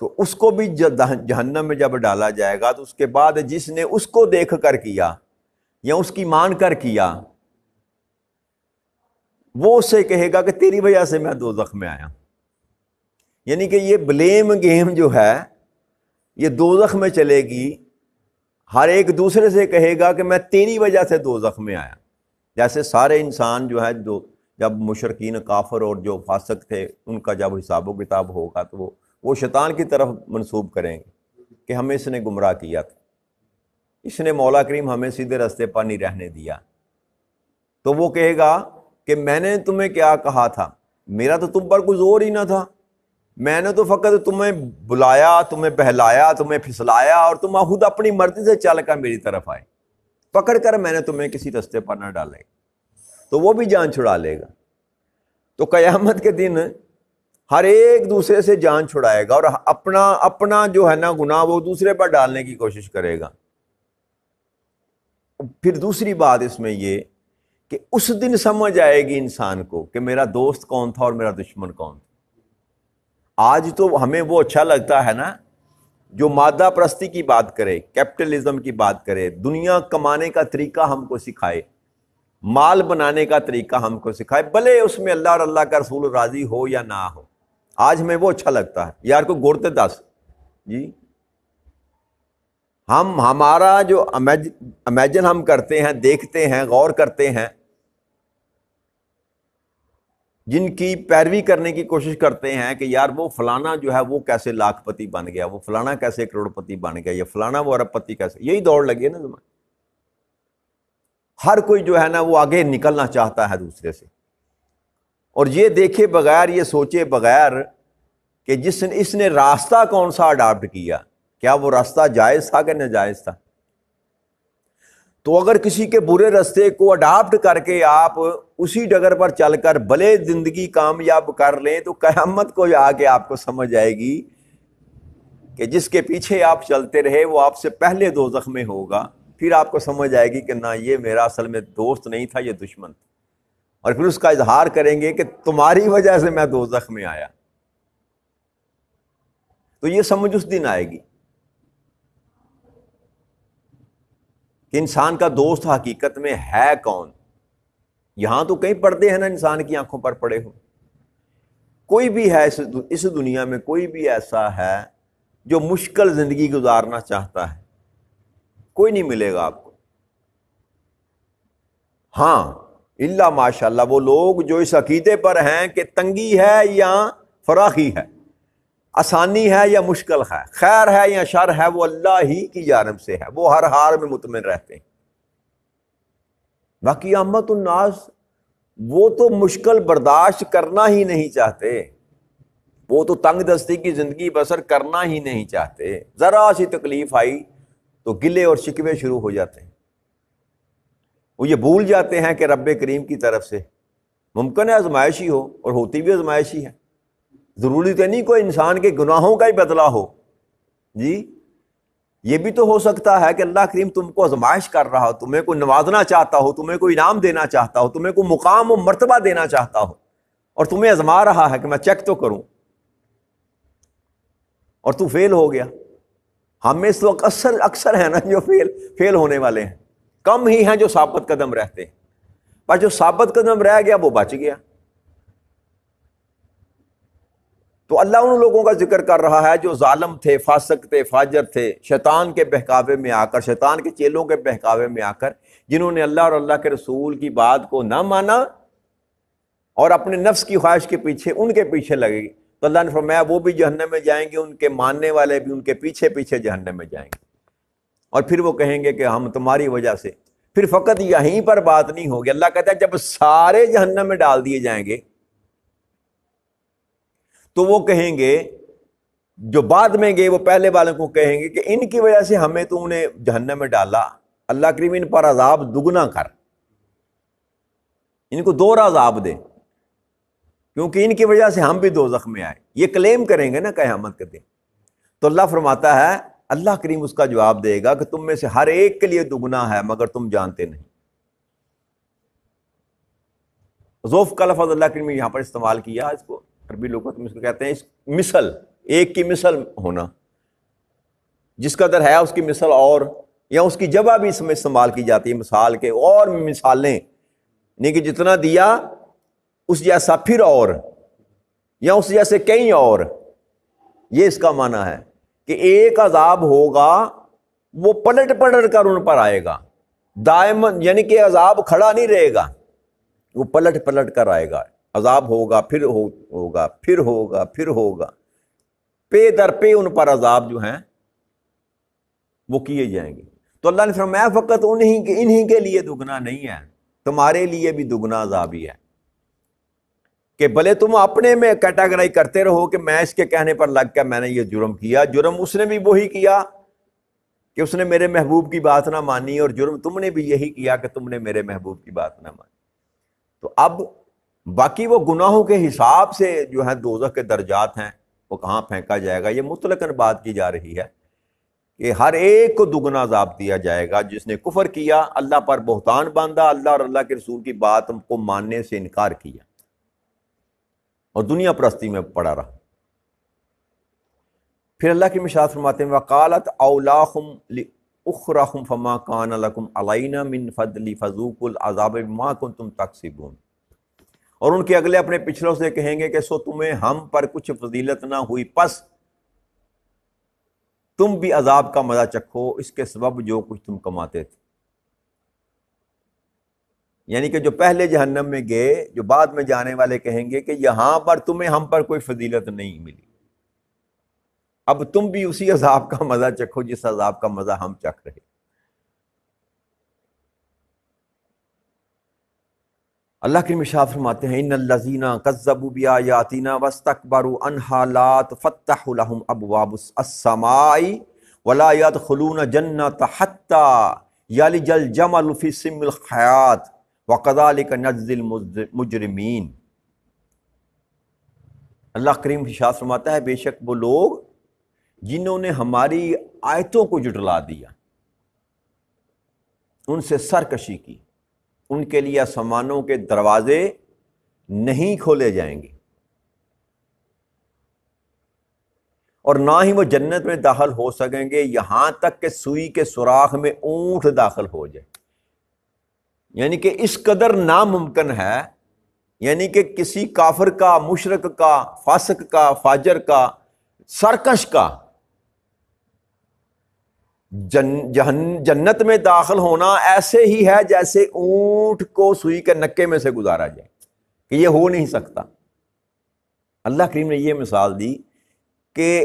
تو اس کو بھی جہنم میں جب ڈالا جائے گا تو اس کے بعد جس نے اس کو دیکھ کر کیا یا اس کی مان کر کیا، وہ اس سے کہے گا کہ تیری وجہ سے میں دوزخ میں آیا. یعنی کہ یہ بلیم گیم جو ہے یہ دوزخ میں چلے گی. ہر ایک دوسرے سے کہے گا کہ میں تیری وجہ سے دوزخ میں آیا. جیسے سارے انسان جو ہے جب مشرکین کافر اور جو فاسق تھے ان کا جب حساب و کتاب ہوگا تو وہ شیطان کی طرف منسوب کریں گے کہ ہمیں اس نے گمراہ کیا تھا، اس نے مولا کریم ہمیں سیدھے راستے پر نہیں رہنے دیا. تو وہ کہے گا کہ میں نے تمہیں کیا کہا تھا، میرا تو تم پر کوئی زور ہی نہ تھا، میں نے تو فقط تمہیں بلایا، تمہیں بہلایا، تمہیں پھسلایا اور تم خود اپنی مرضی سے چل کر میری طرف آئے، پکڑ کر میں نے تمہیں کسی راستے پر نہ ڈالے. تو وہ بھی جان چھڑا لے گا. تو قیامت کے دن ہر ایک دوسرے سے جان چھڑائے گا اور اپنا جو ہے نا گناہ وہ دوسرے پر ڈالنے کی کوشش کرے گا. پھر دوسری بات اس میں یہ کہ اس دن سمجھ آئے گی انسان کو کہ میرا دوست کون تھا اور میرا دشمن کون تھا. آج تو ہمیں وہ اچھا لگتا ہے نا جو مادہ پرستی کی بات کرے، کیپٹلزم کی بات کرے، دنیا کمانے کا طریقہ ہم کو سکھائے، مال بنانے کا طریقہ ہم کو سکھائے، بھلے اس میں اللہ اور اللہ کا رسول راضی ہو یا نہ ہو. آج ہمیں وہ اچھا لگتا ہے. یار کو گورتے دس جی ہمارا جو امیجن ہم کرتے ہیں، دیکھتے ہیں، غور کرتے ہیں، جن کی پیروی کرنے کی کوشش کرتے ہیں کہ یار وہ فلانا جو ہے وہ کیسے لاکھ پتی بن گیا، وہ فلانا کیسے کروڑ پتی بن گیا، یہ فلانا وہ ارب پتی کیسے. یہی دوڑ لگی ہے نا زمان. ہر کوئی جو ہے نا وہ آگے نکلنا چاہتا ہے دوسرے سے، اور یہ دیکھے بغیر، یہ سوچے بغیر کہ اس نے راستہ کون سا اڈاپٹ کیا، کیا وہ راستہ جائز تھا کہ ناجائز تھا. تو اگر کسی کے برے راستے کو اڈاپٹ کر کے آپ اسی ڈگر پر چل کر بھلے زندگی کامیاب کر لیں تو قیامت کو آ کے آپ کو سمجھ آئے گی کہ جس کے پیچھے آپ چلتے رہے وہ آپ سے پہلے دوزخ میں ہوگا. پھر آپ کو سمجھ آئے گی کہ نہ یہ میرا اصل میں دوست نہیں تھا، یہ دشمن تھا. اور پھر اس کا اظہار کریں گے کہ تمہاری وجہ سے میں دوزخ میں آیا. تو یہ سمجھ اس دن آئے گی کہ انسان کا دوست حقیقت میں ہے کون. یہاں تو کئی پردے ہیں نا انسان کی آنکھوں پر پڑے ہو. کوئی بھی ہے اس دنیا میں، کوئی بھی ایسا ہے جو مشکل زندگی گزارنا چاہتا ہے، کوئی نہیں ملے گا آپ کو. ہاں الا ماشاء اللہ وہ لوگ جو اس عقیدے پر ہیں کہ تنگی ہے یا فراخی ہے، آسانی ہے یا مشکل ہے، خیر ہے یا شر ہے، وہ اللہ ہی کی جانب سے ہے، وہ ہر حال میں مطمئن رہتے ہیں. باقی عامت الناس وہ تو مشکل برداشت کرنا ہی نہیں چاہتے، وہ تو تنگ دستی کی زندگی بسر کرنا ہی نہیں چاہتے. ذرا سی تکلیف آئی تو گلے اور شکوے شروع ہو جاتے ہیں. وہ یہ بھول جاتے ہیں کہ رب کریم کی طرف سے ممکن ہے آزمائشی ہو، اور ہوتی بھی آزمائشی ہے. ضروری تو نہیں کوئی انسان کے گناہوں کا ہی بدلہ ہو جی. یہ بھی تو ہو سکتا ہے کہ اللہ کریم تم کو آزمائش کر رہا ہو، تمہیں کوئی نوازنا چاہتا ہو، تمہیں کوئی انعام دینا چاہتا ہو، تمہیں کوئی مقام و مرتبہ دینا چاہتا ہو، اور تمہیں آزما رہا ہے کہ میں چیک تو کروں، اور تو فیل ہو گیا. ہم میں اس وقت اکثر ہیں نا جو فیل ہونے والے ہیں. کم ہی ہیں جو ثابت قدم رہتے ہیں، پر جو ثابت قدم رہ گیا وہ بچ گیا. تو اللہ ان لوگوں کا ذکر کر رہا ہے جو ظالم تھے، فاسق تھے، فاجر تھے، شیطان کے بہکاوے میں آ کر، شیطان کے چیلوں کے بہکاوے میں آ کر، جنہوں نے اللہ اور اللہ کے رسول کی بات کو نہ مانا اور اپنے نفس کی خواہش کے پیچھے ان کے پیچھے لگے. تو اللہ نے فرمایا وہ بھی جہنم میں جائیں گے، ان کے ماننے والے بھی ان کے پیچھے پیچھے جہنم میں جائیں گے. اور پھر وہ کہیں گے کہ ہم تمہاری وجہ سے. پھر فقط یہیں پر بات نہیں ہوگی. اللہ کہتا ہے جب سارے جہنم میں ڈال دیے جائیں گے تو وہ کہیں گے، جو بعد میں گئے وہ پہلے والوں کو کہیں گے کہ ان کی وجہ سے ہمیں تو انہیں جہنم میں ڈالا، اللہ کریم ان پر عذاب دگنا کر، ان کو دوہرا عذاب دے، کیونکہ ان کی وجہ سے ہم بھی دوزخ میں آئے. یہ کلیم کریں گے نا قیامت کے دن. تو اللہ فرماتا ہے، اللہ کریم اس کا جواب دے گا کہ تم میں سے ہر ایک کے لیے دگنا ہے مگر تم جانتے نہیں. ذوف کا لفظ اللہ کریم نے یہاں پر استعمال کیا، اس کو عربی لغت میں اس کو کہتے ہیں مثل، ایک کی مثل ہونا، جس قدر ہے اس کی مثل اور، یا اس کی جگہ بھی اس میں استعمال کی جاتی ہے مثال کے، اور مثالیں نہیں کہ جتنا دیا اس جیسا پھر اور، یا اس جیسے کئی اور. یہ اس کا معنی ہے کہ ایک عذاب ہوگا وہ پلٹ پلٹ کر ان پر آئے گا دائم، یعنی کہ عذاب کھڑا نہیں رہے گا، وہ پلٹ پلٹ کر آئے گا. عذاب ہوگا پھر ہوگا پھر ہوگا پھر ہوگا، پے در پے ان پر عذاب جو ہیں وہ کیے جائیں گے. تو اللہ نے فرمایا فقط انہی کے لیے دگنا نہیں ہے، تمہارے لیے بھی دگنا عذاب ہی ہے. کہ بھلے تم اپنے میں کیٹاگرائی کرتے رہو کہ میں اس کے کہنے پر لگ کے میں نے یہ جرم کیا، جرم اس نے بھی وہی کیا کہ اس نے میرے محبوب کی بات نہ مانی، اور جرم تم نے بھی یہی کیا کہ تم نے میرے محبوب کی بات نہ مانی. تو اب باقی وہ گناہوں کے حساب سے جو ہے دوزخ کے درجات ہیں وہ کہاں پھینکا جائے گا، یہ مطلقاً بات کی جا رہی ہے کہ ہر ایک کو دگنا عذاب دیا جائے گا جس نے کفر کیا، اللہ پر بہتان باندھا، اللہ اور اللہ کے رسول کی بات کو ماننے سے انکار کیا اور دنیا پرستی میں پڑا رہا. پھر اللہ کی ارشاد فرماتے ہیں وقالت اولاہم لاخراہم فما کان لکم علینا من فضل فذوقوا العذاب بما کنتم تکسبون. اور ان کے اگلے اپنے پچھلوں سے کہیں گے کہ سو تمہیں ہم پر کچھ فضیلت نہ ہوئی، پس تم بھی عذاب کا مزہ چکھو اس کے سبب جو کچھ تم کماتے تھے. یعنی کہ جو پہلے جہنم میں گئے، جو بعد میں جانے والے کہیں گے کہ یہاں پر تمہیں ہم پر کوئی فضیلت نہیں ملی، اب تم بھی اسی عذاب کا مزہ چکھو جس عذاب کا مزہ ہم چکھ رہے. اللہ کی ارشاد فرماتے ہیں ان الذین کذبوا بآیاتنا واستکبروا عنہا لا تفتح لهم ابواب السماء ولا يدخلون جنۃ حتى یلج الجمل فی سم الخیاط وکذلک نجزی المجرمین. اللہ کریم ارشاد فرماتا ہے بے شک وہ لوگ جنہوں نے ہماری آیتوں کو جھٹلا دیا، ان سے سرکشی کی، ان کے لیے آسمانوں کے دروازے نہیں کھولے جائیں گے اور نہ ہی وہ جنت میں داخل ہو سکیں گے یہاں تک کہ سوئی کے سوراخ میں اونٹ داخل ہو جائے. یعنی کہ اس قدر ناممکن ہے، یعنی کہ کسی کافر کا، مشرک کا، فاسق کا، فاجر کا، سرکش کا جنت میں داخل ہونا ایسے ہی ہے جیسے اونٹ کو سوئی کے نکے میں سے گزارا جائے، کہ یہ ہو نہیں سکتا. اللہ کریم نے یہ مثال دی کہ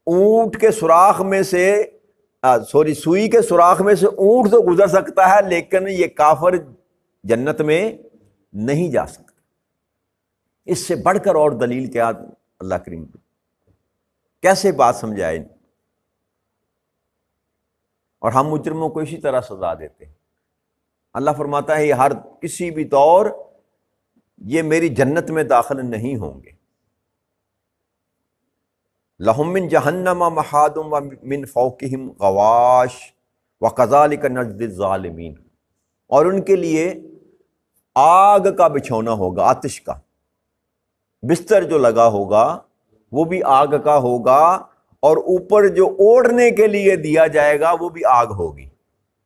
اونٹ کے سوراخ میں سے سوئی کے سوراخ میں سے اونٹ تو گزر سکتا ہے لیکن یہ کافر جنت میں نہیں جا سکتا. اس سے بڑھ کر اور دلیل کیا اللہ کریم کیسے بات سمجھائے. اور ہم مجرموں کو اسی طرح سزا دیتے ہیں. اللہ فرماتا ہے یہ ہر کسی بھی طور یہ میری جنت میں داخل نہیں ہوں گے. لہم من جہنم مہاد ومن فوقہم غواش وکذالک نجزی الظالمین. اور ان کے لیے آگ کا بچھونا ہوگا، آتش کا بستر جو لگا ہوگا وہ بھی آگ کا ہوگا، اور اوپر جو اوڑھنے کے لیے دیا جائے گا وہ بھی آگ ہوگی.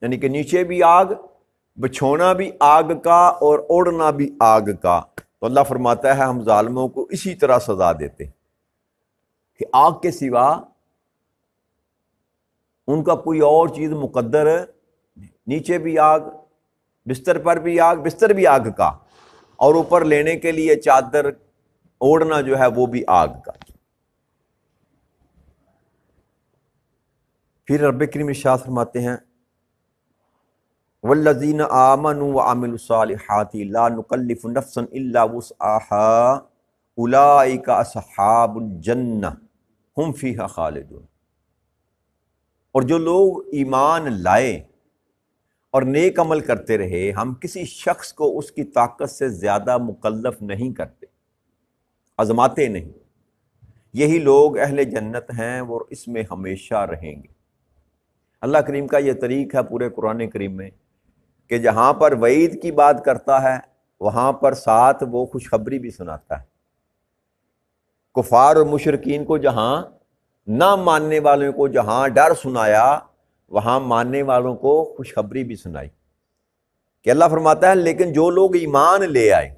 یعنی کہ نیچے بھی آگ، بچھونا بھی آگ کا اور اوڑھنا بھی آگ کا. تو اللہ فرماتا ہے ہم ظالموں کو اسی طرح سزا دیتے کہ آگ کے سوا ان کا کوئی اور چیز مقدر ہے. نیچے بھی آگ، بستر پر بھی آگ، بستر بھی آگ کا، اور اوپر لینے کے لیے چادر اوڑھنا جو ہے وہ بھی آگ کا. پھر رب کریم ارشاد فرماتے ہیں والذین آمنوا وعملوا الصالحات لا نکلف نفسا الا وسعها اولئک اصحاب الجنہ ہم فیہا خالدون. اور جو لوگ ایمان لائے اور نیک عمل کرتے رہے، ہم کسی شخص کو اس کی طاقت سے زیادہ مکلف نہیں کرتے، آزماتے نہیں. یہی لوگ اہل جنت ہیں، وہ اس میں ہمیشہ رہیں گے. اللہ کریم کا یہ طریق ہے پورے قرآن کریم میں کہ جہاں پر وعید کی بات کرتا ہے وہاں پر ساتھ وہ خوشخبری بھی سناتا ہے. کفار اور مشرکین کو جہاں نہ ماننے والوں کو جہاں ڈر سنایا، وہاں ماننے والوں کو خوشخبری بھی سنائی کہ اللہ فرماتا ہے لیکن جو لوگ ایمان لے آئے،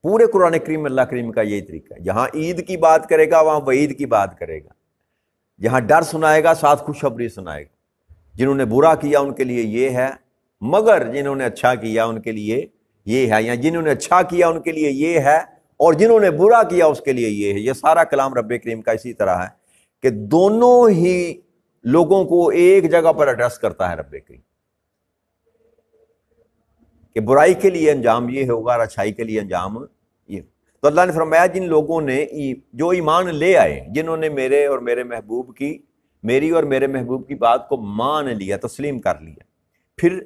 پورے قرآن کریم اللہ کریم کا یہی طریقہ ہے، جہاں عید کی بات کرے گا وہاں وعید کی بات کرے گا، جہاں ڈر سنائے گا ساتھ خوشخبری سنائے گا۔ جنہوں نے برا کیا ان کے لیے یہ ہے، مگر جنہوں نے اچھا کیا ان کے لیے یہ ہے، یا جنہوں نے اچھا کیا ان کے لیے یہ ہے اور جنہوں نے برا کیا اس کے لیے یہ ہے۔ یہ سارا کلام رب کریم کا اسی طرح ہے کہ دونوں ہی لوگوں کو ایک جگہ پر ایڈریس کرتا ہے رب کریم، کہ برائی کے لیے انجام یہ ہوگا اور اچھائی کے لیے انجام یہ۔ تو اللہ نے فرمایا جن لوگوں نے جو ایمان لے آئے، جنہوں نے میرے اور میرے محبوب کی، میری اور میرے محبوب کی بات کو مان لیا، تسلیم کر لیا، پھر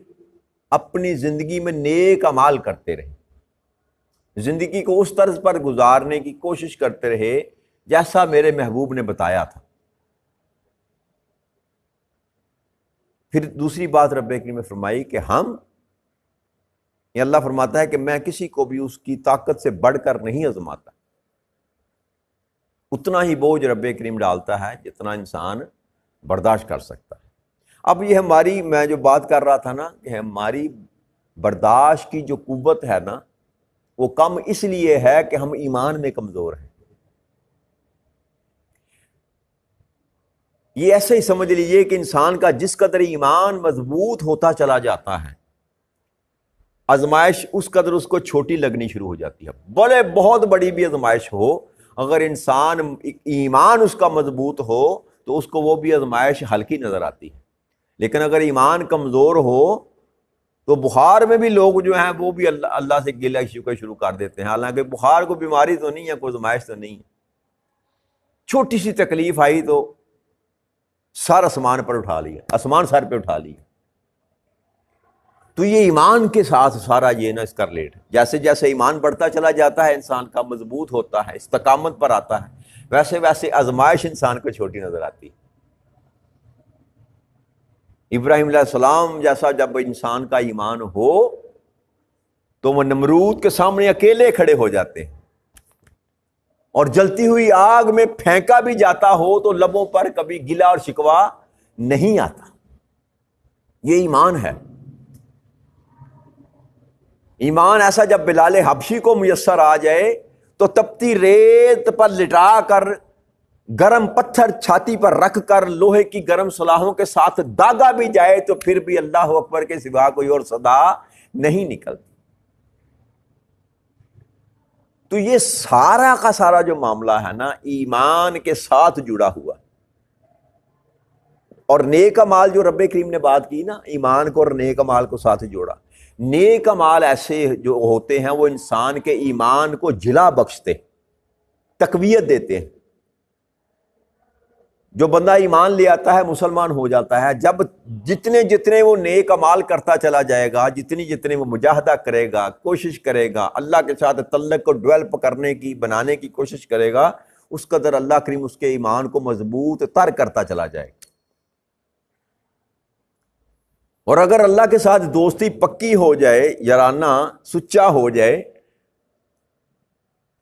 اپنی زندگی میں نیک اعمال کرتے رہے، زندگی کو اس طرز پر گزارنے کی کوشش کرتے رہے جیسا میرے محبوب نے بتایا تھا۔ پھر دوسری بات رب کریم نے فرمائی کہ یہ اللہ فرماتا ہے کہ میں کسی کو بھی اس کی طاقت سے بڑھ کر نہیں آزماتا، اتنا ہی بوجھ رب کریم ڈالتا ہے جتنا انسان برداشت کر سکتا ہے۔ اب یہ میں جو بات کر رہا تھا نا کہ ہماری برداشت کی جو قوت ہے نا وہ کم اس لیے ہے کہ ہم ایمان میں کمزور ہیں۔ یہ ایسے ہی سمجھ لیجئے کہ انسان کا جس قدر ایمان مضبوط ہوتا چلا جاتا ہے، آزمائش اس قدر اس کو چھوٹی لگنی شروع ہو جاتی ہے۔ بہت بڑی بھی آزمائش ہو، اگر انسان ایمان اس کا مضبوط ہو تو اس کو وہ بھی آزمائش ہلکی نظر آتی ہے، لیکن اگر ایمان کمزور ہو تو بخار میں بھی لوگ جو ہیں وہ بھی اللہ سے گلہ شکوہ شروع کر دیتے ہیں، حالانکہ بخار کو بیماری تو نہیں ہے، کوئی آزمائش تو نہیں ہے، چھوٹی سی تکلیف آئی تو سر آسمان پر اٹھا لیا، آسمان سر پہ اٹھا لیا۔ تو یہ ایمان کے ساتھ سارا یہ نا اسکرلیٹ ہے، جیسے جیسے ایمان بڑھتا چلا جاتا ہے انسان کا مضبوط ہوتا ہے، استقامت پر آتا ہے، ویسے ویسے آزمائش انسان کو چھوٹی نظر آتی ہے۔ ابراہیم علیہ السلام جیسا جب انسان کا ایمان ہو تو وہ نمرود کے سامنے اکیلے کھڑے ہو جاتے ہیں، اور جلتی ہوئی آگ میں پھینکا بھی جاتا ہو تو لبوں پر کبھی گلا اور شکوہ نہیں آتا۔ یہ ایمان ہے۔ ایمان ایسا جب بلال حبشی کو میسر آ جائے تو تپتی ریت پر لٹا کر، گرم پتھر چھاتی پر رکھ کر، لوہے کی گرم سلاخوں کے ساتھ داغا بھی جائے تو پھر بھی اللہ اکبر کے سوا کوئی اور صدا نہیں نکلتی۔ تو یہ سارا کا سارا جو معاملہ ہے نا ایمان کے ساتھ جڑا ہوا، اور نیک اعمال جو رب کریم نے بات کی نا، ایمان کو اور نیک اعمال کو ساتھ جوڑا۔ نیک اعمال ایسے جو ہوتے ہیں وہ انسان کے ایمان کو جلا بخشتے، تقویت دیتے ہیں۔ جو بندہ ایمان لے آتا ہے مسلمان ہو جاتا ہے، جب جتنے جتنے وہ نیک اعمال کرتا چلا جائے گا، جتنے وہ مجاہدہ کرے گا، کوشش کرے گا، اللہ کے ساتھ تعلق کو ڈیولپ کرنے کی، بنانے کی کوشش کرے گا، اس قدر اللہ کریم اس کے ایمان کو مضبوط تر کرتا چلا جائے گا۔ اور اگر اللہ کے ساتھ دوستی پکی ہو جائے، یارانہ سچا ہو جائے،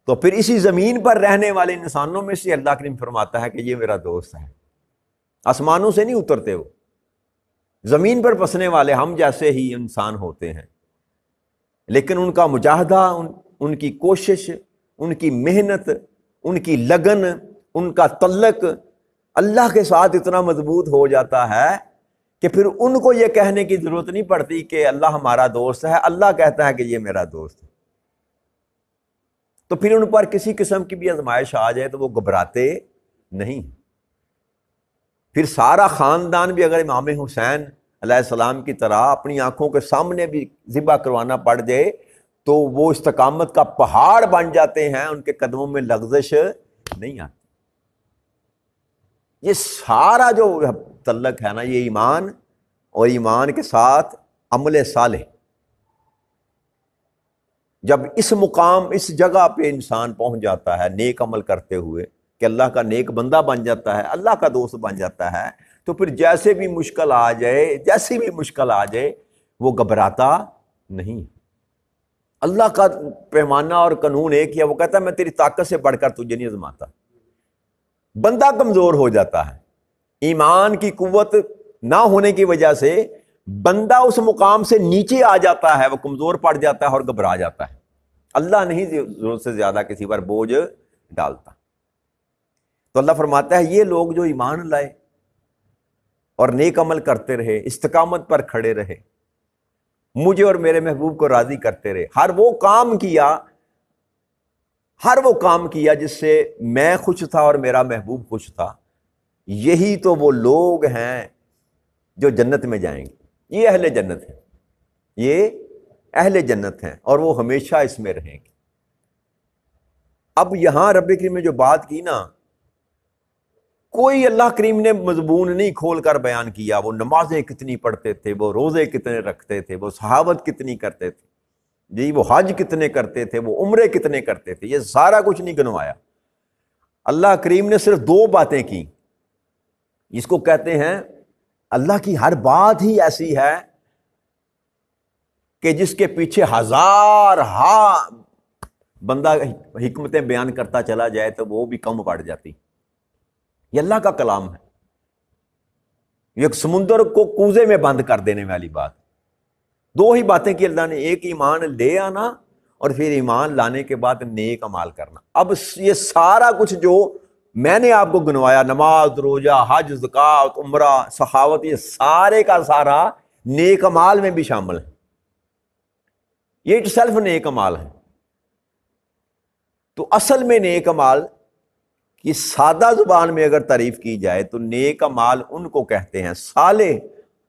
تو پھر اسی زمین پر رہنے والے انسانوں میں سے اللہ کریم فرماتا ہے کہ یہ میرا دوست ہے۔ آسمانوں سے نہیں اترتے، وہ زمین پر بسنے والے ہم جیسے ہی انسان ہوتے ہیں، لیکن ان کا مجاہدہ، ان کی کوشش، ان کی محنت، ان کی لگن، ان کا تعلق اللہ کے ساتھ اتنا مضبوط ہو جاتا ہے کہ پھر ان کو یہ کہنے کی ضرورت نہیں پڑتی کہ اللہ ہمارا دوست ہے، اللہ کہتا ہے کہ یہ میرا دوست ہے۔ تو پھر ان پر کسی قسم کی بھی آزمائش آ جائے تو وہ گھبراتے نہیں۔ پھر سارا خاندان بھی اگر امام حسین علیہ السلام کی طرح اپنی آنکھوں کے سامنے بھی ذبح کروانا پڑ جائے تو وہ استقامت کا پہاڑ بن جاتے ہیں، ان کے قدموں میں لغزش نہیں آتی۔ یہ سارا جو تعلق ہے نا یہ ایمان اور ایمان کے ساتھ عمل صالح، جب اس مقام، اس جگہ پہ انسان پہنچ جاتا ہے نیک عمل کرتے ہوئے کہ اللہ کا نیک بندہ بن جاتا ہے، اللہ کا دوست بن جاتا ہے، تو پھر جیسے بھی مشکل آ جائے، جیسی بھی مشکل آ جائے وہ گھبراتا نہیں۔ اللہ کا پیمانہ اور قانون ایک ہی ہے، وہ کہتا ہے میں تیری طاقت سے بڑھ کر تجھے نہیں آزماتا۔ بندہ کمزور ہو جاتا ہے، ایمان کی قوت نہ ہونے کی وجہ سے بندہ اس مقام سے نیچے آ جاتا ہے، وہ کمزور پڑ جاتا ہے اور گھبرا جاتا ہے۔ اللہ نہیں ضرورت سے زیادہ کسی پر بوجھ ڈالتا۔ تو اللہ فرماتا ہے یہ لوگ جو ایمان لائے اور نیک عمل کرتے رہے، استقامت پر کھڑے رہے، مجھے اور میرے محبوب کو راضی کرتے رہے، ہر وہ کام کیا جس سے میں خوش تھا اور میرا محبوب خوش تھا، یہی تو وہ لوگ ہیں جو جنت میں جائیں گے۔ یہ اہل جنت ہیں، یہ اہل جنت ہیں اور وہ ہمیشہ اس میں رہیں گے۔ اب یہاں رب کریم نے جو بات کی نا، کوئی اللہ کریم نے مضمون نہیں کھول کر بیان کیا، وہ نمازیں کتنی پڑھتے تھے، وہ روزے کتنے رکھتے تھے، وہ صحابت کتنی کرتے تھے، جی وہ حج کتنے کرتے تھے، وہ عمرے کتنے کرتے تھے، یہ سارا کچھ نہیں گنوایا۔ اللہ کریم نے صرف دو باتیں کی، جس کو کہتے ہیں اللہ کی ہر بات ہی ایسی ہے کہ جس کے پیچھے ہزار بندہ حکمتیں بیان کرتا چلا جائے تو وہ بھی کم پڑ جاتی۔ یہ اللہ کا کلام ہے، یہ ایک سمندر کو کوزے میں بند کر دینے والی بات۔ دو ہی باتیں کی اللہ نے، ایک ایمان لے آنا اور پھر ایمان لانے کے بعد نیک اعمال کرنا۔ اب یہ سارا کچھ جو میں نے آپ کو گنوایا، نماز، روزہ، حج، زکوٰۃ، عمرہ، سخاوت، یہ سارے کا سارا نیک اعمال میں بھی شامل ہے، یہ اٹ سیلف نیک اعمال ہے۔ تو اصل میں نیک اعمال کی سادہ زبان میں اگر تعریف کی جائے تو نیک اعمال ان کو کہتے ہیں، صالح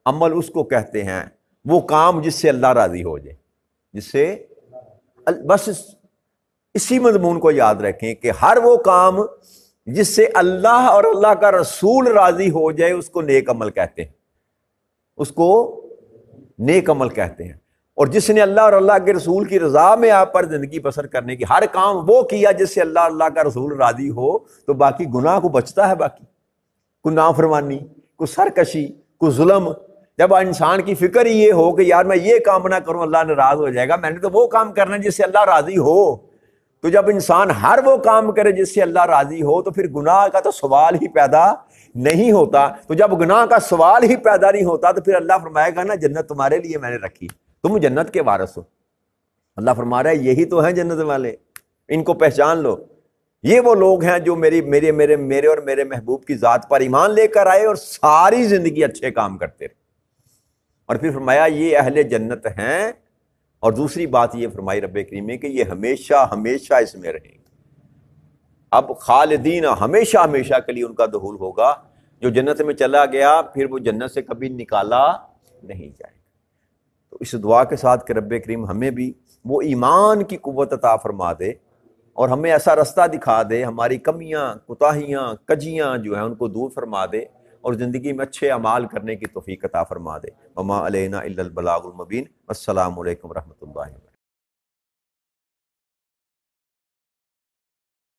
عمل اس کو کہتے ہیں، وہ کام جس سے اللہ راضی ہو جائے، جس سے بس اسی مضمون کو یاد رکھیں کہ ہر وہ کام جس سے اللہ اور اللہ کا رسول راضی ہو جائے اس کو نیک عمل کہتے ہیں، اس کو نیک عمل کہتے ہیں۔ اور جس نے اللہ اور اللہ کے رسول کی رضا میں آپ پر زندگی بسر کرنے کی ہر کام وہ کیا جس سے اللہ اللہ کا رسول راضی ہو، تو باقی گناہ کو بچتا ہے، باقی کوئی نافرمانی، کوئی سرکشی، کوئی ظلم۔ جب انسان کی فکر یہ ہو کہ یار میں یہ کام نہ کروں اللہ ناراض ہو جائے گا، میں نے تو وہ کام کرنا جس سے اللہ راضی ہو، تو جب انسان ہر وہ کام کرے جس سے اللہ راضی ہو تو پھر گناہ کا تو سوال ہی پیدا نہیں ہوتا۔ تو جب گناہ کا سوال ہی پیدا نہیں ہوتا تو پھر اللہ فرمائے گا نا جنت تمہارے لیے میں نے رکھی، تم جنت کے وارث ہو۔ اللہ فرما رہا ہے یہی تو ہیں جنت والے، ان کو پہچان لو، یہ وہ لوگ ہیں جو میرے اور میرے محبوب کی ذات پر ایمان لے کر آئے اور ساری زندگی اچھے کام کرتے رہے۔ اور پھر فرمایا یہ اہل جنت ہیں، اور دوسری بات یہ فرمائی رب کریم نے کہ یہ ہمیشہ ہمیشہ اس میں رہیں گے۔ اب خالدین، ہمیشہ ہمیشہ کے لیے ان کا دخول ہوگا۔ جو جنت میں چلا گیا پھر وہ جنت سے کبھی نکالا نہیں جائے گا۔ تو اس دعا کے ساتھ کہ رب کریم ہمیں بھی وہ ایمان کی قوت عطا فرما دے اور ہمیں ایسا رستہ دکھا دے، ہماری کمیاں، کوتاہیاں، کجیاں جو ہیں ان کو دور فرما دے اور زندگی میں اچھے اعمال کرنے کی توفیق عطا فرما دے۔ وما علینا الا البلاغ المبین۔ السلام علیکم ورحمۃ اللہ وبرکاتہ۔